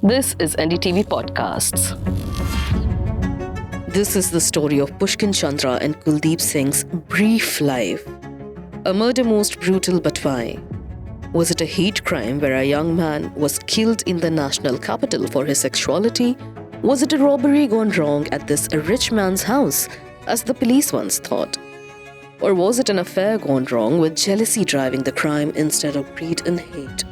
This is NDTV Podcasts. This is the story of Pushkin Chandra and Kuldeep Singh's brief life. A murder most brutal, but why? Was it a hate crime where a young man was killed in the national capital for his sexuality? Was it a robbery gone wrong at this rich man's house, as the police once thought? Or was it an affair gone wrong with jealousy driving the crime instead of greed and hate?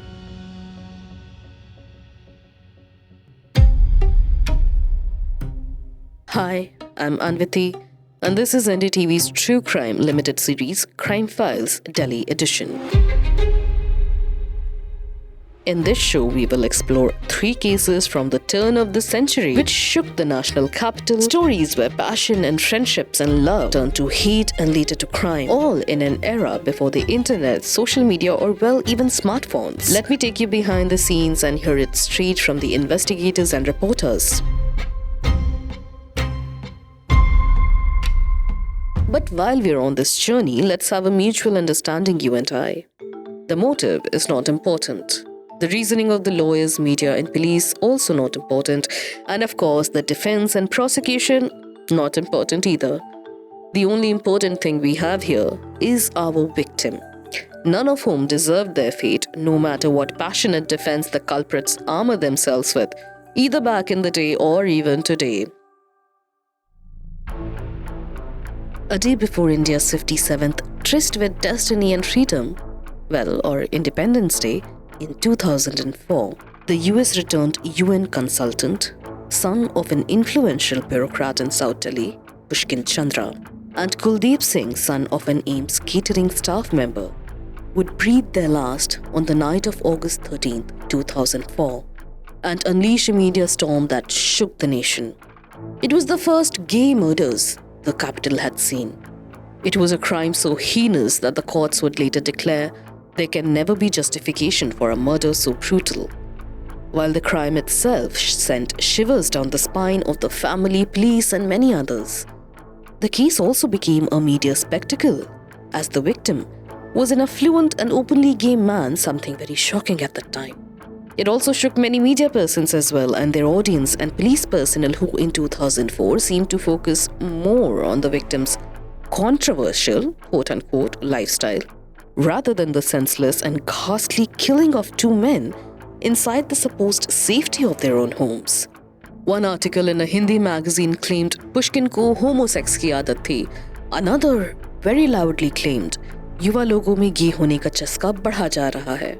Hi, I'm Anviti, and this is NDTV's True Crime Limited Series, Crime Files, Delhi Edition. In this show, we will explore 3 cases from the turn of the century which shook the national capital, stories where passion and friendships and love turned to hate and later to crime, all in an era before the internet, social media, or well, even smartphones. Let me take you behind the scenes and hear it straight from the investigators and reporters. But while we're on this journey, let's have a mutual understanding, you and I. The motive is not important. The reasoning of the lawyers, media, and police also not important. And of course, the defense and prosecution not important either. The only important thing we have here is our victim, none of whom deserved their fate, no matter what passionate defense the culprits armor themselves with, either back in the day or even today. A day before India's 57th tryst with destiny and freedom, or Independence Day, in 2004, the US returned UN consultant, son of an influential bureaucrat in South Delhi, Pushkin Chandra, and Kuldeep Singh, son of an AIMS catering staff member, would breathe their last on the night of August 13, 2004, and unleash a media storm that shook the nation. It was the first gay murders the capital had seen. It was a crime so heinous that the courts would later declare there can never be justification for a murder so brutal. While the crime itself sent shivers down the spine of the family, police, and many others, the case also became a media spectacle, as the victim was an affluent and openly gay man, something very shocking at that time. It also shook many media persons as well and their audience and police personnel who in 2004 seemed to focus more on the victim's controversial, quote-unquote, lifestyle rather than the senseless and ghastly killing of 2 men inside the supposed safety of their own homes. One article in a Hindi magazine claimed Pushkin ko homosex ki aadat thi. Another very loudly claimed युवा लोगों में गे होने का चस्का बढ़ा जा रहा है.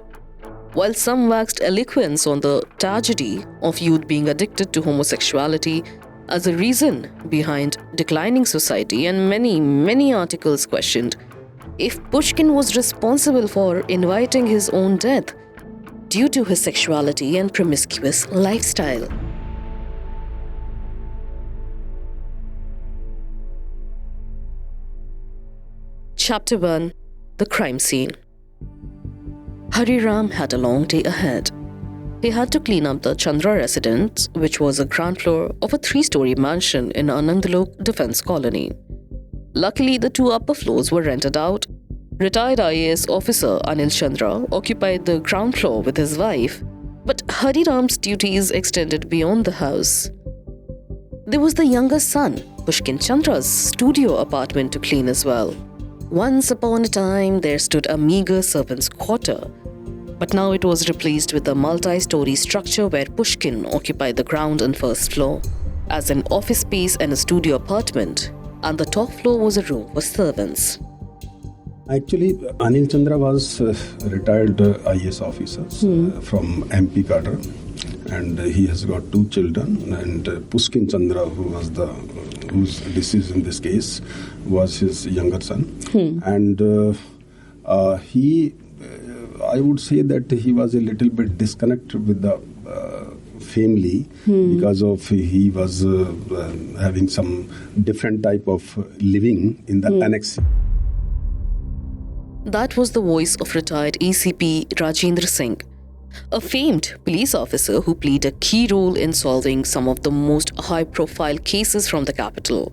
While some waxed eloquence on the tragedy of youth being addicted to homosexuality as a reason behind declining society, and many articles questioned if Pushkin was responsible for inviting his own death due to his sexuality and promiscuous lifestyle. Chapter 1: The Crime Scene. Hari Ram had a long day ahead. He had to clean up the Chandra residence, which was a ground floor of a 3-story mansion in Anandalok Defence Colony. Luckily, the 2 upper floors were rented out. Retired IAS officer Anil Chandra occupied the ground floor with his wife, but Hari Ram's duties extended beyond the house. There was the younger son, Pushkin Chandra's studio apartment to clean as well. Once upon a time, there stood a meager servant's quarter, but now it was replaced with a multi-story structure where Pushkin occupied the ground and first floor as an office space and a studio apartment, and the top floor was a room for servants. Actually, Anil Chandra was a retired IAS officer from MP cadre, and he has got 2 children. And Pushkin Chandra, who's deceased in this case, was his younger son. And I would say that he was a little bit disconnected with the family because of he was having some different type of living in the annex. That was the voice of retired ACP Rajendra Singh, a famed police officer who played a key role in solving some of the most high-profile cases from the capital,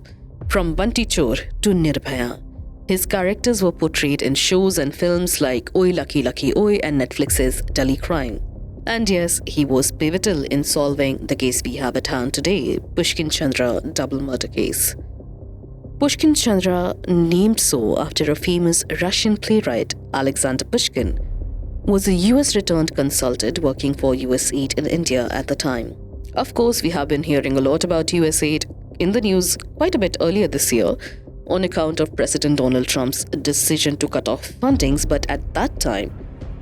from Bunty Chor to Nirbhaya. His characters were portrayed in shows and films like Oi Lucky Lucky Oi and Netflix's Delhi Crime. And yes, he was pivotal in solving the case we have at hand today, Pushkin Chandra double murder case. Pushkin Chandra, named so after a famous Russian playwright, Alexander Pushkin, was a US returned consultant working for US aid in India at the time. Of course, we have been hearing a lot about US aid in the news quite a bit earlier this year on account of President Donald Trump's decision to cut off fundings, but at that time,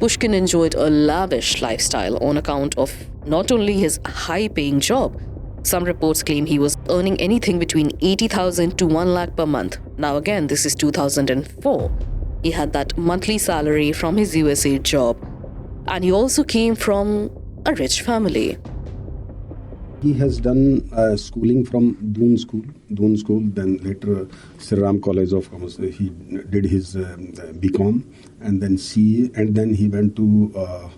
Pushkin enjoyed a lavish lifestyle on account of not only his high-paying job. Some reports claim he was earning anything between 80,000 to 1 lakh per month. Now again, this is 2004. He had that monthly salary from his USA job, and he also came from a rich family. He has done schooling from Doon School, then later Sri Ram College of Commerce. He did his BCom and then CA, and then he went to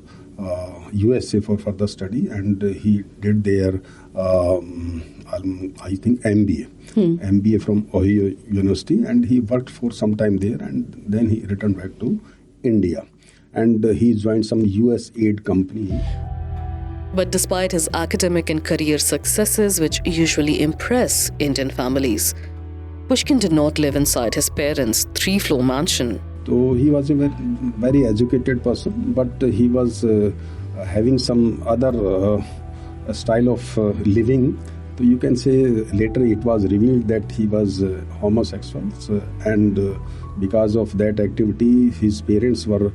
USA for further study, and he did there, I think, MBA from Ohio University, and he worked for some time there, and then he returned back to India, and he joined some US aid company. But despite his academic and career successes, which usually impress Indian families, Pushkin did not live inside his parents' 3-floor mansion. So he was a very educated person, but he was having some other style of living. So you can say later it was revealed that he was homosexual, and because of that activity, his parents were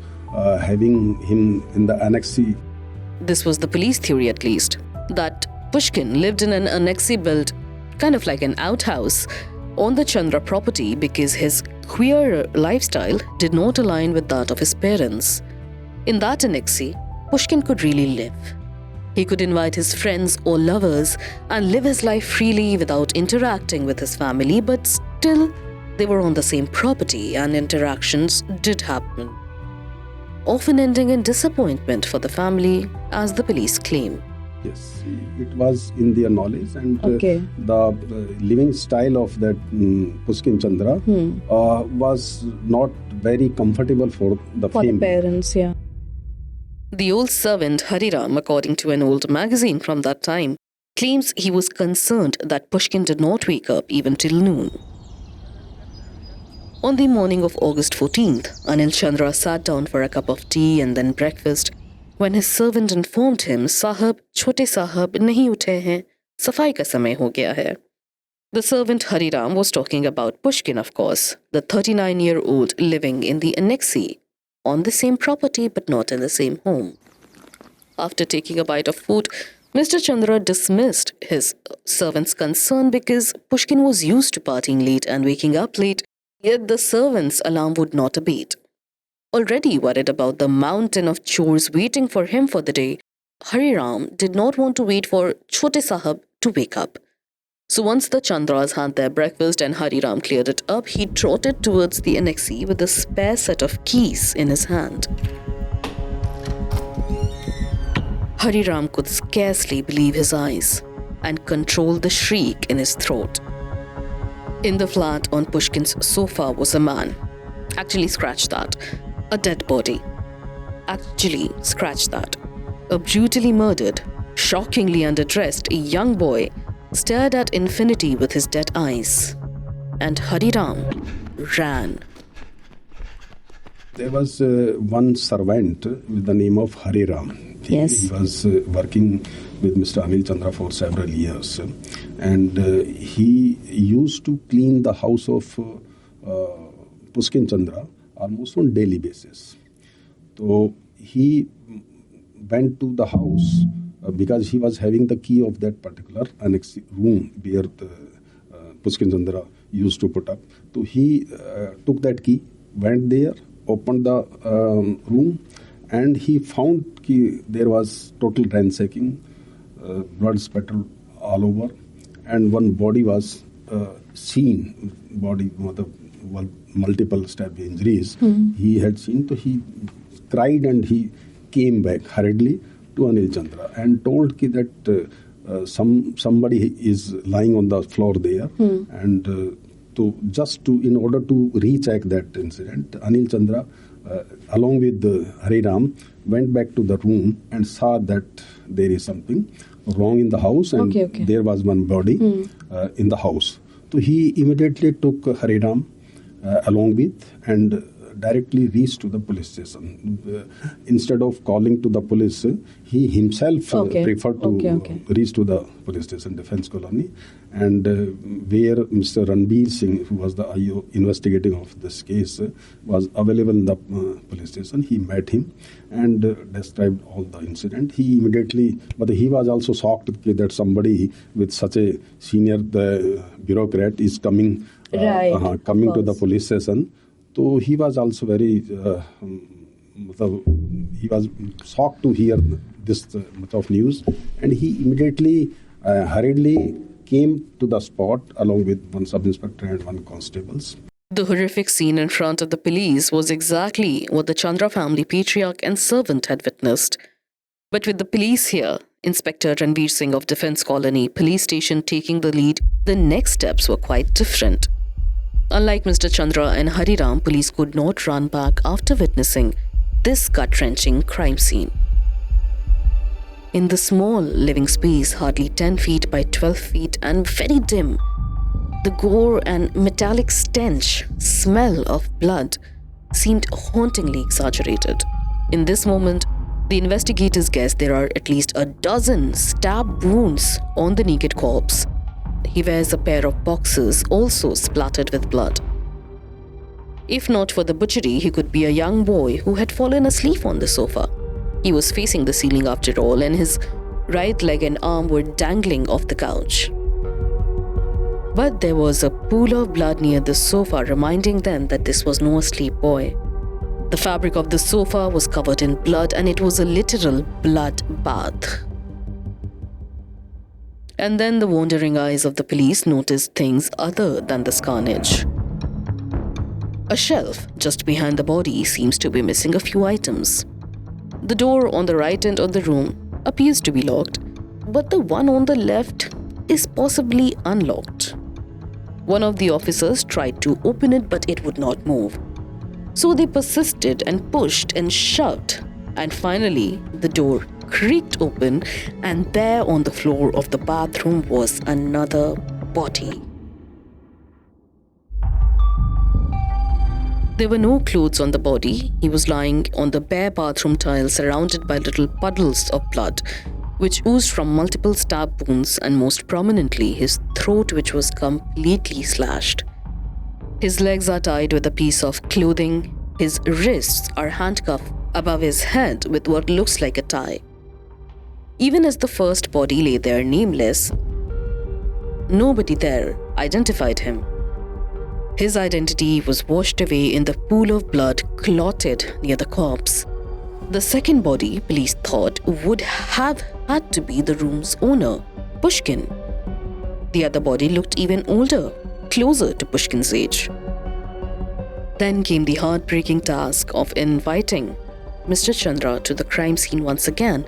having him in the annexee. This was the police theory, at least, that Pushkin lived in an annexee built kind of like an outhouse on the Chandra property because his queer lifestyle did not align with that of his parents. In that annexee, Pushkin could really live. He could invite his friends or lovers and live his life freely without interacting with his family, but still they were on the same property and interactions did happen, often ending in disappointment for the family, as the police claim. Yes, it was in their knowledge, and the living style of that Pushkin Chandra was not very comfortable for the parents, yeah. The old servant Hariram, according to an old magazine from that time, claims he was concerned that Pushkin did not wake up even till noon. On the morning of August 14th, Anil Chandra sat down for a cup of tea and then breakfast when his servant informed him, "Sahab, chote sahab nahi uthe hain, safai ka samay ho gaya hai." The servant Hariram was talking about Pushkin, of course, the 39-year-old living in the annexee, on the same property but not in the same home. After taking a bite of food, Mr. Chandra dismissed his servant's concern because Pushkin was used to partying late and waking up late. Yet the servant's alarm would not abate. Already worried about the mountain of chores waiting for him for the day, Hariram did not want to wait for Chote Sahab to wake up. So once the Chandras had their breakfast and Hariram cleared it up, he trotted towards the annexee with a spare set of keys in his hand. Hariram could scarcely believe his eyes and control the shriek in his throat. In the flat on Pushkin's sofa was a man. Actually, scratch that. A dead body. Actually, scratch that. A brutally murdered, shockingly underdressed young boy stared at infinity with his dead eyes. And Hariram ran. There was one servant with the name of Hariram. Yes. He was working with Mr. Anil Chandra for several years, and he used to clean the house of Pushkin Chandra almost on daily basis. So he went to the house because he was having the key of that particular annex room where the, Pushkin Chandra used to put up. So he took that key, went there, opened the room, and he found there was total ransacking, blood spattered all over, and one body was seen, body with multiple stab injuries he had seen. So he cried and he came back hurriedly to Anil Chandra and told that somebody is lying on the floor there, and in order to recheck that incident, Anil Chandra along with Hare Ram, went back to the room and saw that there is something wrong in the house, and there was one body in the house. So he immediately took Hare Ram along with and directly reached to the police station. Instead of calling to the police, he himself preferred to reach to the police station, defense colony, and where Mr. Ranbir Singh, who was the IO investigating of this case, was available in the police station. He met him and described all the incident. He immediately, but he was also shocked that somebody with such a senior bureaucrat is coming to the police station. So he was also very, he was shocked to hear this much of news, and he immediately, hurriedly came to the spot along with one sub-inspector and one constables. The horrific scene in front of the police was exactly what the Chandra family patriarch and servant had witnessed. But with the police here, Inspector Ranbir Singh of Defence Colony Police Station taking the lead, the next steps were quite different. Unlike Mr. Chandra and Hare Ram, police could not run back after witnessing this gut-wrenching crime scene. In the small living space, hardly 10 feet by 12 feet and very dim, the gore and metallic stench, smell of blood, seemed hauntingly exaggerated. In this moment, the investigators guessed there are at least a dozen stab wounds on the naked corpse. He wears a pair of boxers also splattered with blood. If not for the butchery, he could be a young boy who had fallen asleep on the sofa. He was facing the ceiling after all, and his right leg and arm were dangling off the couch. But there was a pool of blood near the sofa, reminding them that this was no asleep boy. The fabric of the sofa was covered in blood, and it was a literal blood bath. And then the wandering eyes of the police noticed things other than this carnage. A shelf just behind the body seems to be missing a few items. The door on the right end of the room appears to be locked, but the one on the left is possibly unlocked. One of the officers tried to open it, but it would not move. So they persisted and pushed and shoved, and finally the door creaked open, and there on the floor of the bathroom was another body. There were no clothes on the body. He was lying on the bare bathroom tiles surrounded by little puddles of blood, which oozed from multiple stab wounds and most prominently his throat, which was completely slashed. His legs are tied with a piece of clothing. His wrists are handcuffed above his head with what looks like a tie. Even as the first body lay there nameless, nobody there identified him. His identity was washed away in the pool of blood clotted near the corpse. The second body, police thought, would have had to be the room's owner, Pushkin. The other body looked even older, closer to Pushkin's age. Then came the heartbreaking task of inviting Mr. Chandra to the crime scene once again,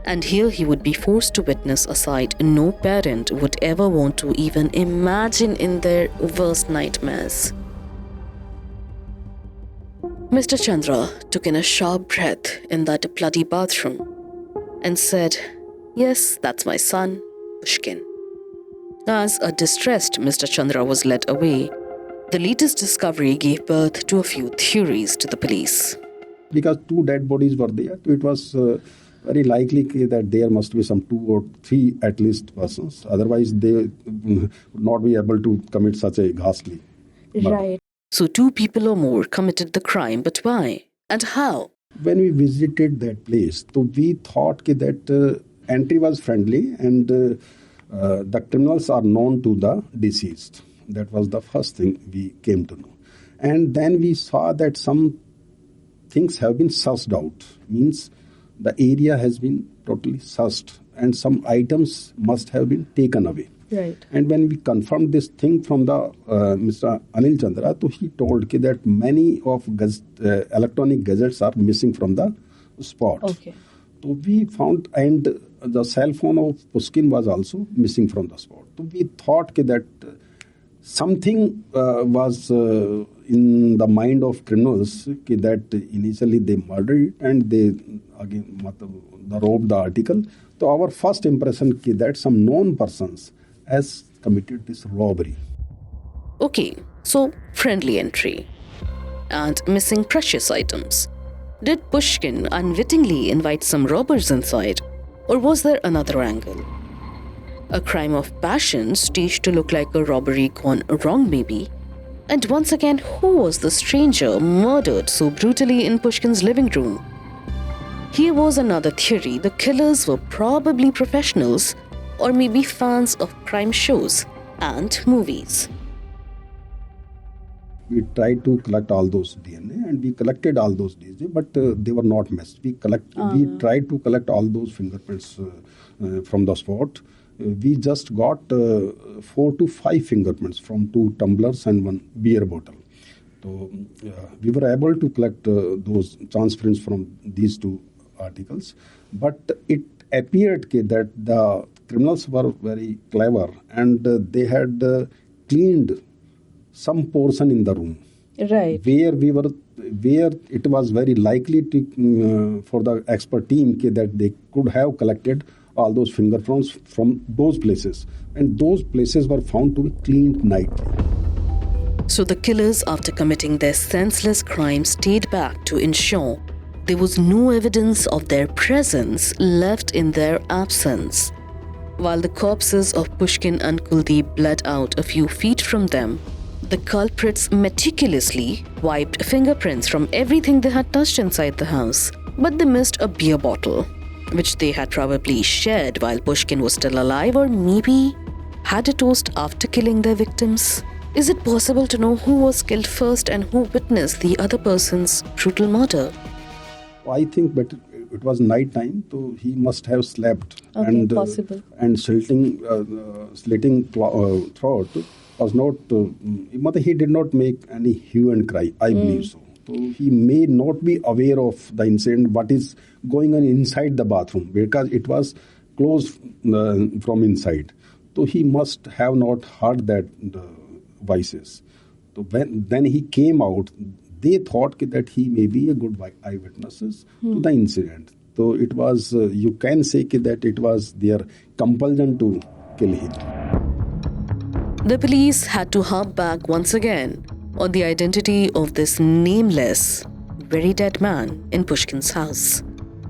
and here he would be forced to witness a sight no parent would ever want to even imagine in their worst nightmares. Mr. Chandra took in a sharp breath in that bloody bathroom and said, "Yes, that's my son, Pushkin." As a distressed Mr. Chandra was led away, the latest discovery gave birth to a few theories to the police. Because two dead bodies were there, it was very likely that there must be some 2 or 3 at least persons. Otherwise, they would not be able to commit such a ghastly murder. Right. So 2 people or more committed the crime, but why and how? When we visited that place, so we thought that entry was friendly and the criminals are known to the deceased. That was the first thing we came to know. And then we saw that some things have been sussed out, means the area has been totally sussed and some items must have been taken away. Right. And when we confirmed this thing from the Mr. Anil Chandra, so he told that many of electronic gadgets are missing from the spot. Okay. So we found, and the cell phone of Pushkin was also missing from the spot. So we thought that something was in the mind of criminals that initially they murdered and they again robbed the article. So our first impression that some known persons has committed this robbery. Okay, so friendly entry and missing precious items. Did Pushkin unwittingly invite some robbers inside, or was there another angle? A crime of passion staged to look like a robbery gone wrong maybe? And once again, who was the stranger murdered so brutally in Pushkin's living room? Here was another theory. The killers were probably professionals or maybe fans of crime shows and movies. We tried to collect all those DNA and we collected all those DNA, but they were not matched. We tried to collect all those fingerprints from the spot. We just got 4 to 5 fingerprints from 2 tumblers and 1 beer bottle. So we were able to collect those transference from these 2 articles, but it appeared that the criminals were very clever and they had cleaned some portion in the room, right, where it was very likely to for the expert team that they could have collected all those fingerprints from those places, and those places were found to be cleaned nightly. So the killers, after committing their senseless crime, stayed back to ensure there was no evidence of their presence left in their absence. While the corpses of Pushkin and Kuldeep bled out a few feet from them, the culprits meticulously wiped fingerprints from everything they had touched inside the house. But they missed a beer bottle, which they had probably shared while Pushkin was still alive, or maybe had a toast after killing their victims. Is it possible to know who was killed first and who witnessed the other person's brutal murder? I think that it was night time, so he must have slept. Okay, possible. And slitting throat was not, he did not make any hue and cry, I believe so. So he may not be aware of the incident, what is going on inside the bathroom, because it was closed from inside. So he must have not heard that voices. So then he came out, they thought that he may be a good eyewitness to the incident. So it was, you can say that it was their compulsion to kill him. The police had to harp back once again on the identity of this nameless, very dead man in Pushkin's house.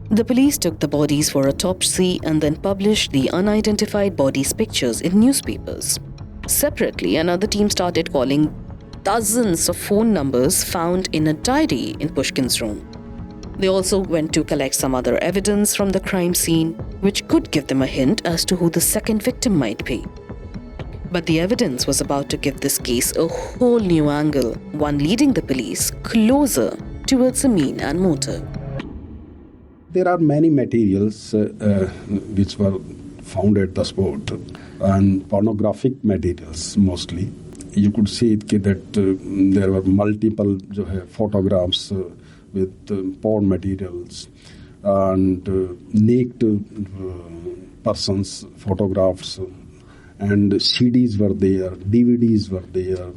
The police took the bodies for autopsy and then published the unidentified bodies' pictures in newspapers. Separately, another team started calling dozens of phone numbers found in a diary in Pushkin's room. They also went to collect some other evidence from the crime scene, which could give them a hint as to who the second victim might be. But the evidence was about to give this case a whole new angle, one leading the police closer towards a mean and motive. There are many materials which were found at the spot, and pornographic materials mostly. You could see that there were multiple photographs with porn materials and naked persons' photographs, and CDs were there, DVDs were there,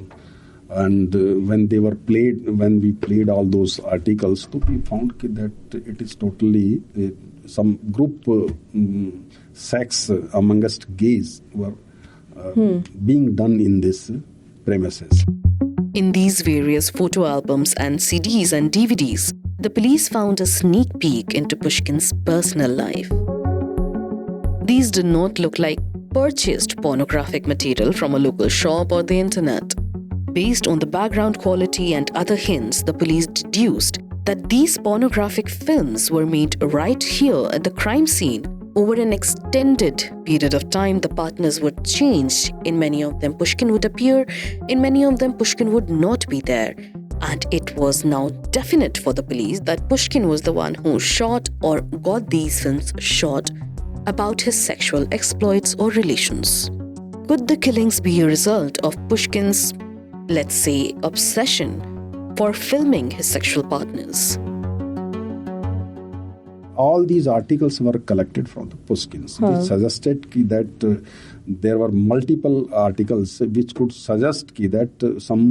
and when we played all those articles, so we found that it is totally some group sex amongst gays were being done in this premises. In these various photo albums and CDs and DVDs, the police found a sneak peek into Pushkin's personal life. These did not look like purchased pornographic material from a local shop or the internet. Based on the background quality and other hints, the police deduced that these pornographic films were made right here at the crime scene. Over an extended period of time, the partners would change. In many of them, Pushkin would appear. In many of them, Pushkin would not be there. And it was now definite for the police that Pushkin was the one who shot or got these films shot about his sexual exploits or relations. Could the killings be a result of Pushkin's, let's say, obsession for filming his sexual partners? all these articles were collected from the Pushkins. This suggested that there were multiple articles which could suggest that some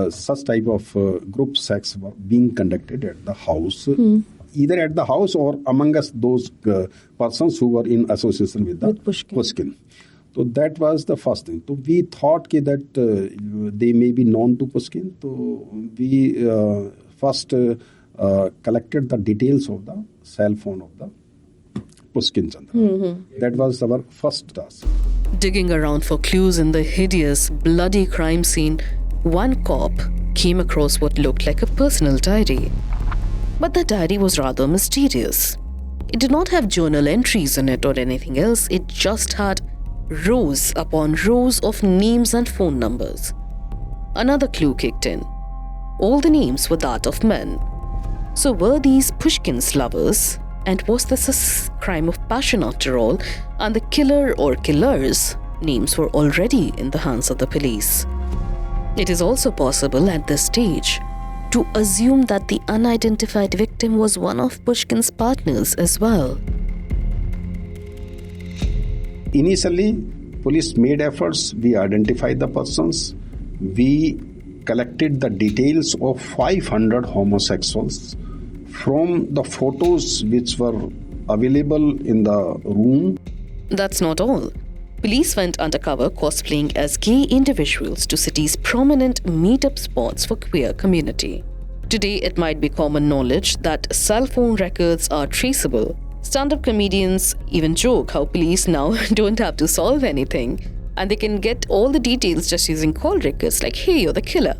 such type of group sex were being conducted at the house, either at the house or among us those persons who were in association with the Pushkin. So that was the first thing. So we thought that they may be known to Pushkin. So we first collected the details of the cell phone of the Pushkin Chandra. That was our first task. Digging around for clues in the hideous, bloody crime scene, one cop came across what looked like a personal diary. But the diary was rather mysterious. It did not have journal entries in it or anything else. It just had rows upon rows of names and phone numbers. Another clue kicked in. All the names were that of men. So were these Pushkin's lovers? And was this a crime of passion after all? And the killer or killers' names were already in the hands of the police. It is also possible at this stage to assume that the unidentified victim was one of Pushkin's partners as well. Initially, police made efforts. We identified the persons. We collected the details of 500 homosexuals from the photos which were available in the room. That's not all. Police went undercover cosplaying as gay individuals to cities' prominent meetup spots for queer community. Today, it might be common knowledge that cell phone records are traceable. Stand-up comedians even joke how police now don't have to solve anything and they can get all the details just using call records like, hey, you're the killer.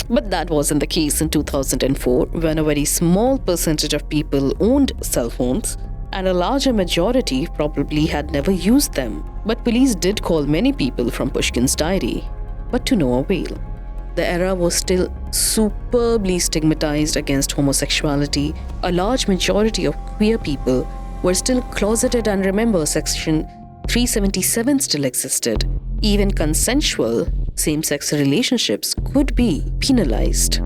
But that wasn't the case in 2004 when a very small percentage of people owned cell phones and a larger majority probably had never used them. But police did call many people from Pushkin's diary, but to no avail. The era was still superbly stigmatized against homosexuality. A large majority of queer people were still closeted, and remember, Section 377 still existed. Even consensual same-sex relationships could be penalized.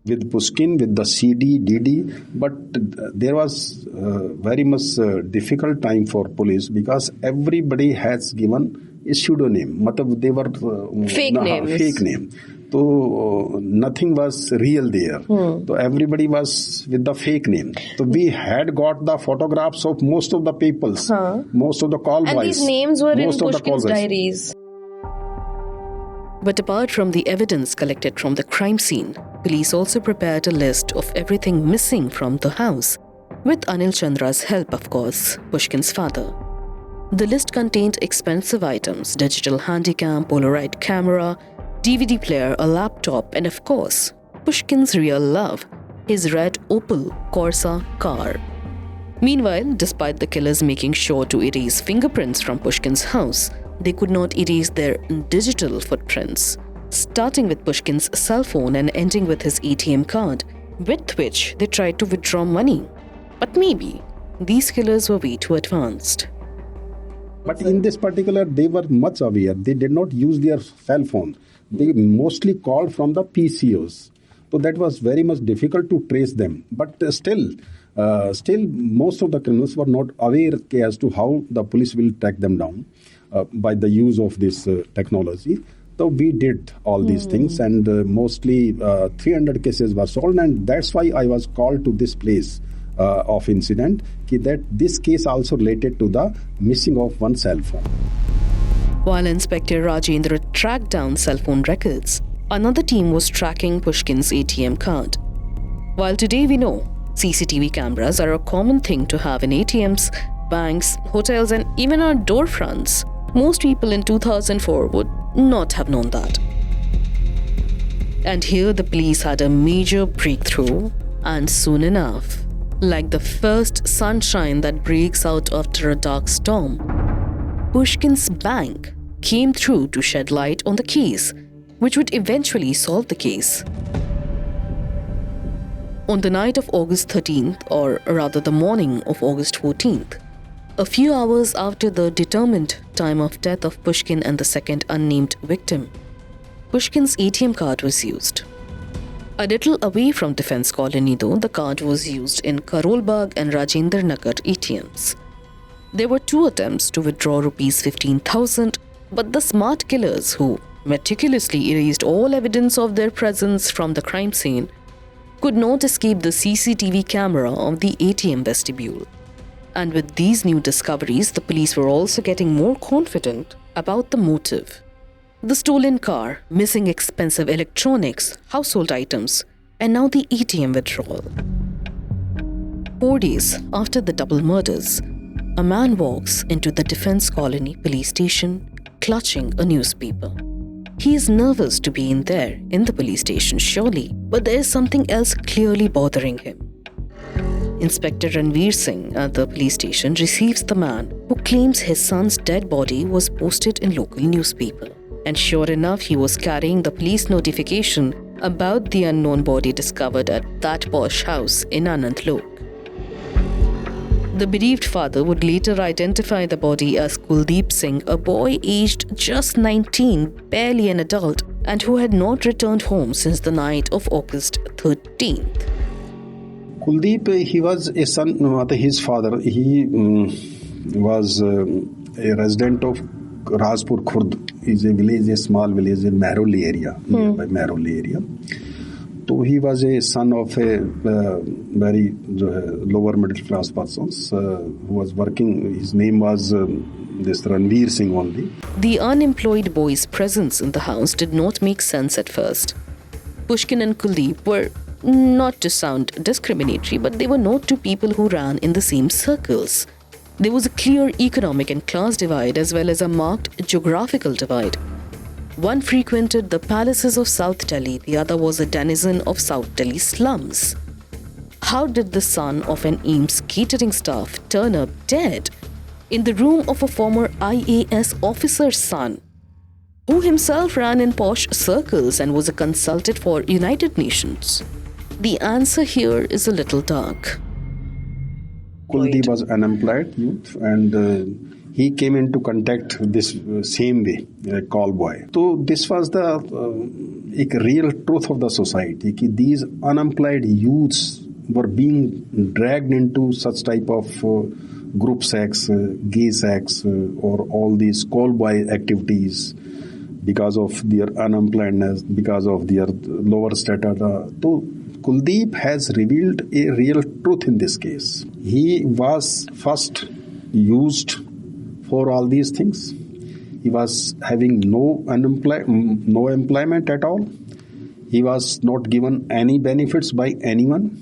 With Pushkin, with the CD, DD, but there was very much difficult time for police because everybody has given a pseudonym. They were Fake names. Fake name. So nothing was real there. So everybody was with the fake name. So we had got the photographs of most of the peoples, most of the call boys. And these names were in most of the call Pushkin's boys. diaries. But apart from the evidence collected from the crime scene, police also prepared a list of everything missing from the house, with Anil Chandra's help, of course, Pushkin's father. The list contained expensive items, digital handycam, Polaroid camera, DVD player, a laptop, and of course, Pushkin's real love, his red Opel Corsa car. Meanwhile, despite the killers making sure to erase fingerprints from Pushkin's house, they could not erase their digital footprints, starting with Pushkin's cell phone and ending with his ATM card, with which they tried to withdraw money. But maybe these killers were way too advanced. But in this particular, they were much aware. They did not use their cell phone. They mostly called from the PCOs. So that was very much difficult to trace them. But still, most of the criminals were not aware as to how the police will track them down by the use of this technology. So we did all these things, and mostly 300 cases were solved, and that's why I was called to this place of incident, that this case also related to the missing of one cell phone. While Inspector Rajendra tracked down cell phone records, another team was tracking Pushkin's ATM card. While today we know CCTV cameras are a common thing to have in ATMs, banks, hotels, and even our door fronts, most people in 2004 would not have known that. And here the police had a major breakthrough, and soon enough, like the first sunshine that breaks out after a dark storm, Pushkin's bank came through to shed light on the case, which would eventually solve the case. On the night of August 13th, or rather the morning of August 14th, a few hours after the determined time of death of Pushkin and the second unnamed victim, Pushkin's ATM card was used. A little away from Defence Colony though, the card was used in Karol Bagh and Rajendra Nagar ATMs. There were 2 attempts to withdraw rupees 15,000, but the smart killers who meticulously erased all evidence of their presence from the crime scene could not escape the CCTV camera of the ATM vestibule. And with these new discoveries, the police were also getting more confident about the motive. The stolen car, missing expensive electronics, household items, and now the ATM withdrawal. 4 days after the double murders, a man walks into the Defence Colony police station, clutching a newspaper. He is nervous to be in the police station, surely, but there is something else clearly bothering him. Inspector Ranveer Singh at the police station receives the man who claims his son's dead body was posted in local newspaper. And sure enough, he was carrying the police notification about the unknown body discovered at that posh house in Anandlok. The bereaved father would later identify the body as Kuldeep Singh, a boy aged just 19, barely an adult, and who had not returned home since the night of August 13th. Kuldeep, he was a son of his father. He was a resident of Rajpur Khurd. Is a village, a small village in Mehroli area, nearby Mehroli area. So he was a son of a very lower middle class persons who was working. His name was this Ranveer Singh only. The unemployed boy's presence in the house did not make sense at first. Pushkin and Kuldeep were, not to sound discriminatory, but they were not 2 people who ran in the same circles. There was a clear economic and class divide as well as a marked geographical divide. One frequented the palaces of South Delhi, the other was a denizen of South Delhi slums. How did the son of an AIIMS catering staff turn up dead in the room of a former IAS officer's son, who himself ran in posh circles and was a consultant for United Nations? The answer here is a little dark. Kuldeep was unemployed youth and he came into contact this same way, a call boy. So this was the real truth of the society. These unemployed youths were being dragged into such type of group sex, gay sex, or all these call boy activities because of their unemployedness, because of their lower status. So Kuldeep has revealed a real truth in this case. He was first used for all these things. He was having no employment at all. He was not given any benefits by anyone.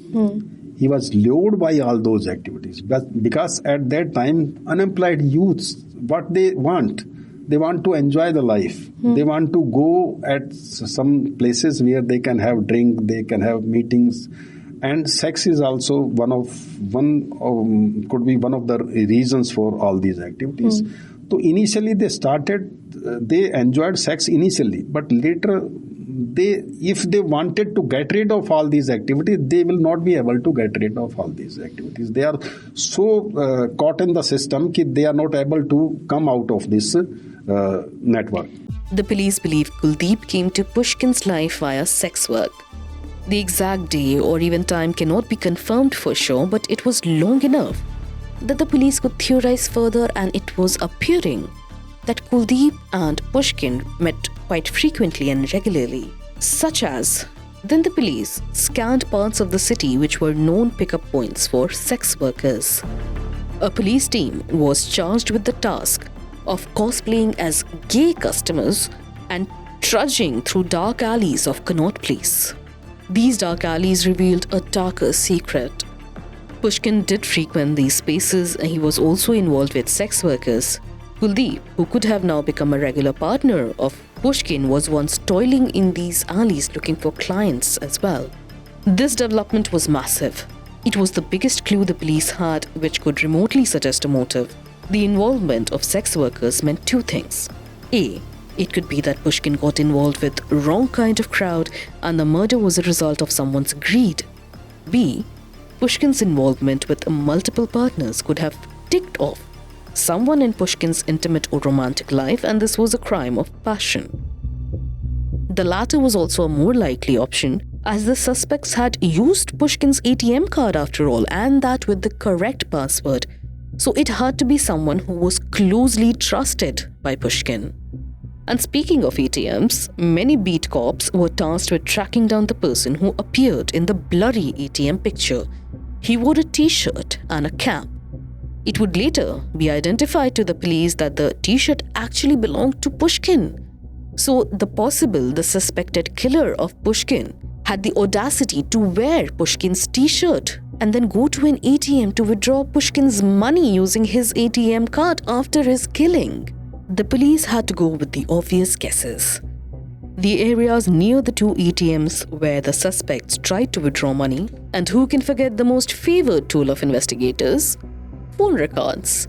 He was lured by all those activities. But because at that time, unemployed youths, what they want to enjoy the life. They want to go at some places where they can have drink, they can have meetings, and sex is also could be one of the reasons for all these activities. So initially they enjoyed sex initially, but later if they wanted to get rid of all these activities, they will not be able to get rid of all these activities. They are so caught in the system that they are not able to come out of this network. The police believe Kuldeep came to Pushkin's life via sex work. The exact day or even time cannot be confirmed for sure, but it was long enough that the police could theorize further, and it was appearing that Kuldeep and Pushkin met quite frequently and regularly. Such as, then the police scanned parts of the city which were known pickup points for sex workers. A police team was charged with the task of cosplaying as gay customers and trudging through dark alleys of Connaught Place. These dark alleys revealed a darker secret. Pushkin did frequent these spaces and he was also involved with sex workers. Kuldeep, who could have now become a regular partner of Pushkin, was once toiling in these alleys looking for clients as well. This development was massive. It was the biggest clue the police had which could remotely suggest a motive. The involvement of sex workers meant 2 things. A. It could be that Pushkin got involved with wrong kind of crowd and the murder was a result of someone's greed. B. Pushkin's involvement with multiple partners could have ticked off someone in Pushkin's intimate or romantic life, and this was a crime of passion. The latter was also a more likely option as the suspects had used Pushkin's ATM card after all, and that with the correct password. So it had to be someone who was closely trusted by Pushkin. And speaking of ATMs, many beat cops were tasked with tracking down the person who appeared in the blurry ATM picture. He wore a t-shirt and a cap. It would later be identified to the police that the t-shirt actually belonged to Pushkin. So the suspected killer of Pushkin had the audacity to wear Pushkin's t-shirt and then go to an ATM to withdraw Pushkin's money using his ATM card after his killing. The police had to go with the obvious guesses. The areas near the two ATMs where the suspects tried to withdraw money, and who can forget the most favored tool of investigators? Phone records.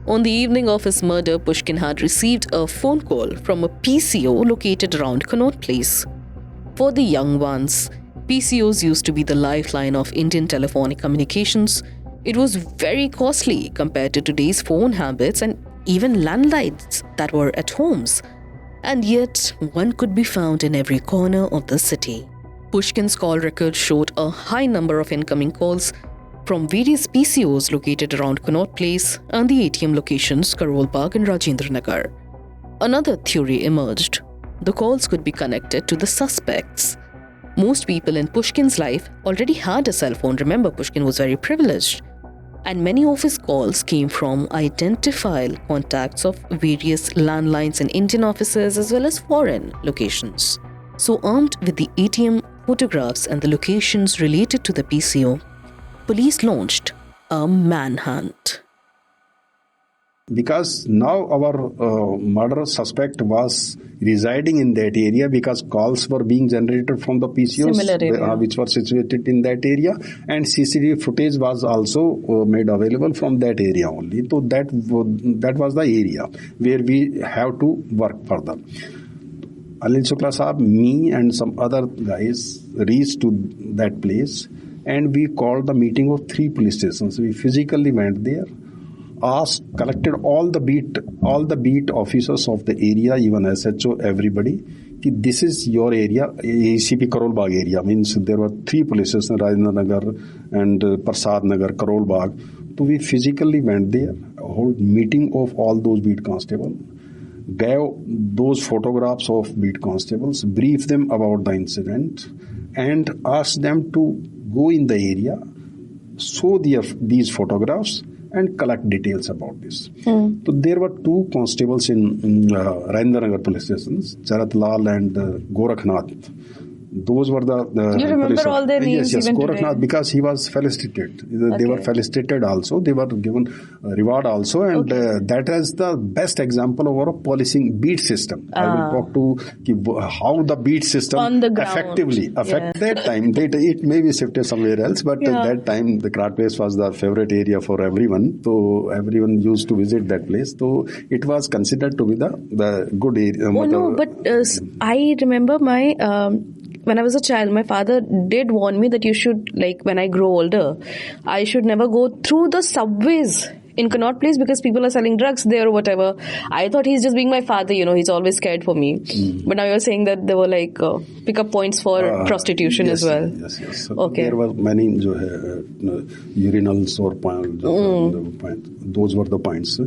On the evening of his murder, Pushkin had received a phone call from a PCO located around Connaught Place. For the young ones, PCOs used to be the lifeline of Indian telephonic communications. It was very costly compared to today's phone habits and even landlines that were at homes. And yet, one could be found in every corner of the city. Pushkin's call record showed a high number of incoming calls from various PCOs located around Connaught Place and the ATM locations Karol Bagh and Rajendra Nagar. Another theory emerged. The calls could be connected to the suspects. Most people in Pushkin's life already had a cell phone. Remember, Pushkin was very privileged. And many of his calls came from identifiable contacts of various landlines in Indian offices as well as foreign locations. So armed with the ATM photographs and the locations related to the PCO, police launched a manhunt. Because now our murder suspect was residing in that area, because calls were being generated from the PCOs which were situated in that area, and CCTV footage was also made available from that area only. So that was the area where we have to work further. Anil Shukla Saab, me and some other guys reached to that place, and we called the meeting of 3 police stations. We physically went there, collected all the beat officers of the area, even SHO, everybody. This is your area, ACP Karol Bagh area. Means there were 3 police stations, Rajendra Nagar and Prasad Nagar, Karol Bagh. So we physically went there, a whole meeting of all those beat constables, gave those photographs of beat constables, briefed them about the incident, and asked them to go in the area, show these photographs, and collect details about this. So there were 2 constables in Rajendra Nagar police stations, Charat Lal and Gorakhnath. Those were the you remember all their names? Yes, even Gorakhnath, today? because he was felicitated. They were felicitated also. They were given reward also, and that is the best example of our policing beat system. I will talk to how the beat system on the ground effectively affect that time. It may be shifted somewhere else, but that time the Connaught Place was the favorite area for everyone. So everyone used to visit that place. So it was considered to be the good area. I remember when I was a child, my father did warn me that you should, when I grow older, I should never go through the subways in Connaught Place because people are selling drugs there or whatever. I thought he's just being my father, he's always scared for me. But now you're saying that there were pick-up points for prostitution as well. Yes. So there were many urinals or those were the points.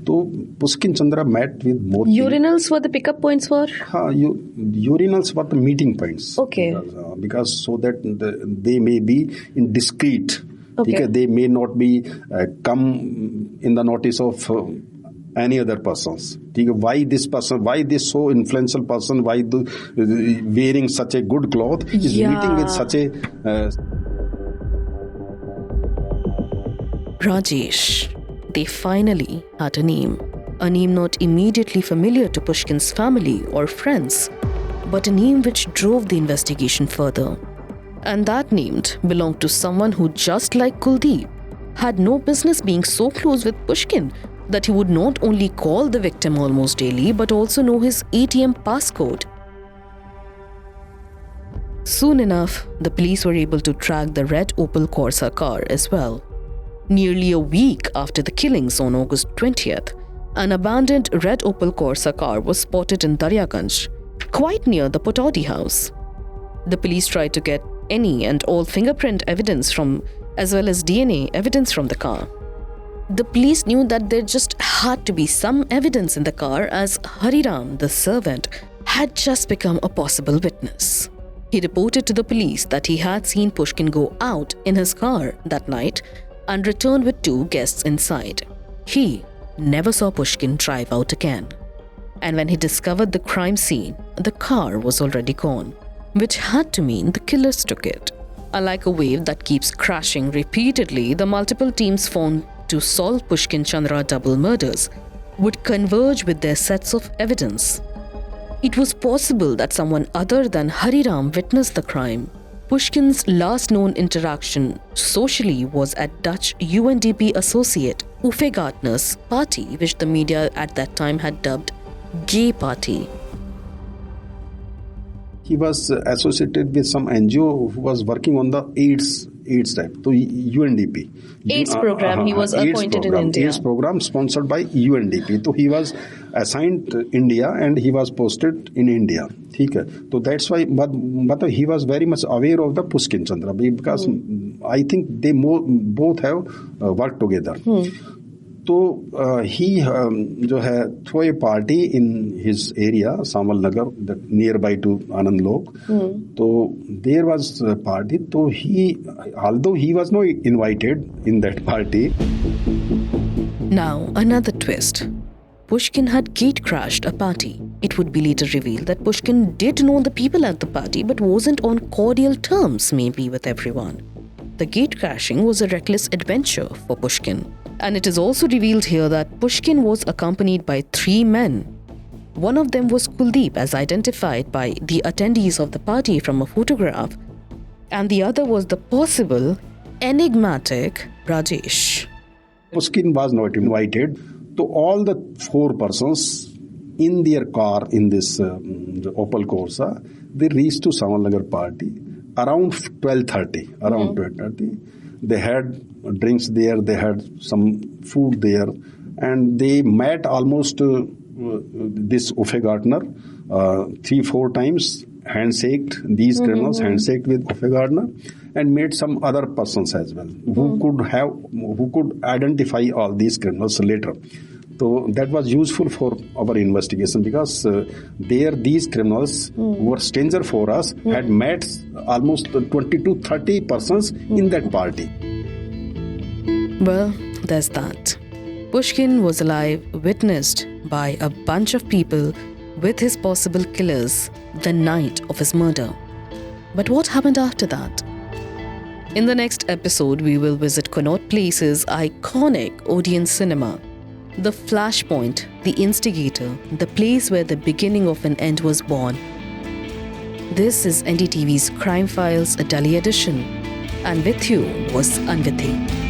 So Pushkin Chandra met with more urinals were the pickup points for? Urinals were the meeting points. Okay. Because so that they may be indiscreet. Okay. Because they may not be come in the notice of any other persons. Why this person? Why this so influential person? Why wearing such a good cloth is meeting with such a Rajesh. They finally had a name not immediately familiar to Pushkin's family or friends, but a name which drove the investigation further. And that name belonged to someone who, just like Kuldeep, had no business being so close with Pushkin that he would not only call the victim almost daily, but also know his ATM passcode. Soon enough, the police were able to track the red Opel Corsa car as well. Nearly a week after the killings on August 20th, an abandoned red Opel Corsa car was spotted in Daryaganj, quite near the Potodi house. The police tried to get any and all fingerprint evidence from, as well as DNA evidence from the car. The police knew that there just had to be some evidence in the car, as Hariram, the servant, had just become a possible witness. He reported to the police that he had seen Pushkin go out in his car that night and return with 2 guests inside. He never saw Pushkin drive out again. And when he discovered the crime scene, the car was already gone, which had to mean the killers took it. Unlike a wave that keeps crashing repeatedly, the multiple teams formed to solve Pushkin Chandra double murders would converge with their sets of evidence. It was possible that someone other than Hariram witnessed the crime. Pushkin's last known interaction socially was at Dutch UNDP associate Uffe Gardner's party, which the media at that time had dubbed Gay Party. He was associated with some NGO who was working on the AIDS type, so UNDP. AIDS program, he was appointed in India. AIDS program sponsored by UNDP. So he was assigned India and he was posted in India. So that's why, but he was very much aware of the Pushkin Chandra because I think they both have worked together. तो he जो है throw a party in his area Samal Nagar, nearby to Anand Lok. So there was a party. So he, although he was not invited in that party. Now another twist. Pushkin had gate crashed a party. It would be later revealed that Pushkin did know the people at the party but wasn't on cordial terms maybe with everyone. The gate crashing was a reckless adventure for Pushkin. And it is also revealed here that Pushkin was accompanied by 3 men. One of them was Kuldeep, as identified by the attendees of the party from a photograph, and the other was the possible, enigmatic Rajesh. Pushkin was not invited. So all the 4 persons in their car in this Opel Corsa, they reached to Samalnagar party around 12:30. They had drinks there, they had some food there, and they met almost this Uffe Gardner 3-4 times, handshaked these criminals, handshaked with Uffe Gardner, and met some other persons as well who could identify all these criminals later. So that was useful for our investigation because these criminals who were stranger for us had met almost 20 to 30 persons in that party. Well, there's that. Pushkin was alive, witnessed by a bunch of people with his possible killers the night of his murder. But what happened after that? In the next episode, we will visit Connaught Place's iconic Odeon cinema. The flashpoint, the instigator, the place where the beginning of an end was born. This is NDTV's Crime Files, a Delhi edition. And with you was Anvithi.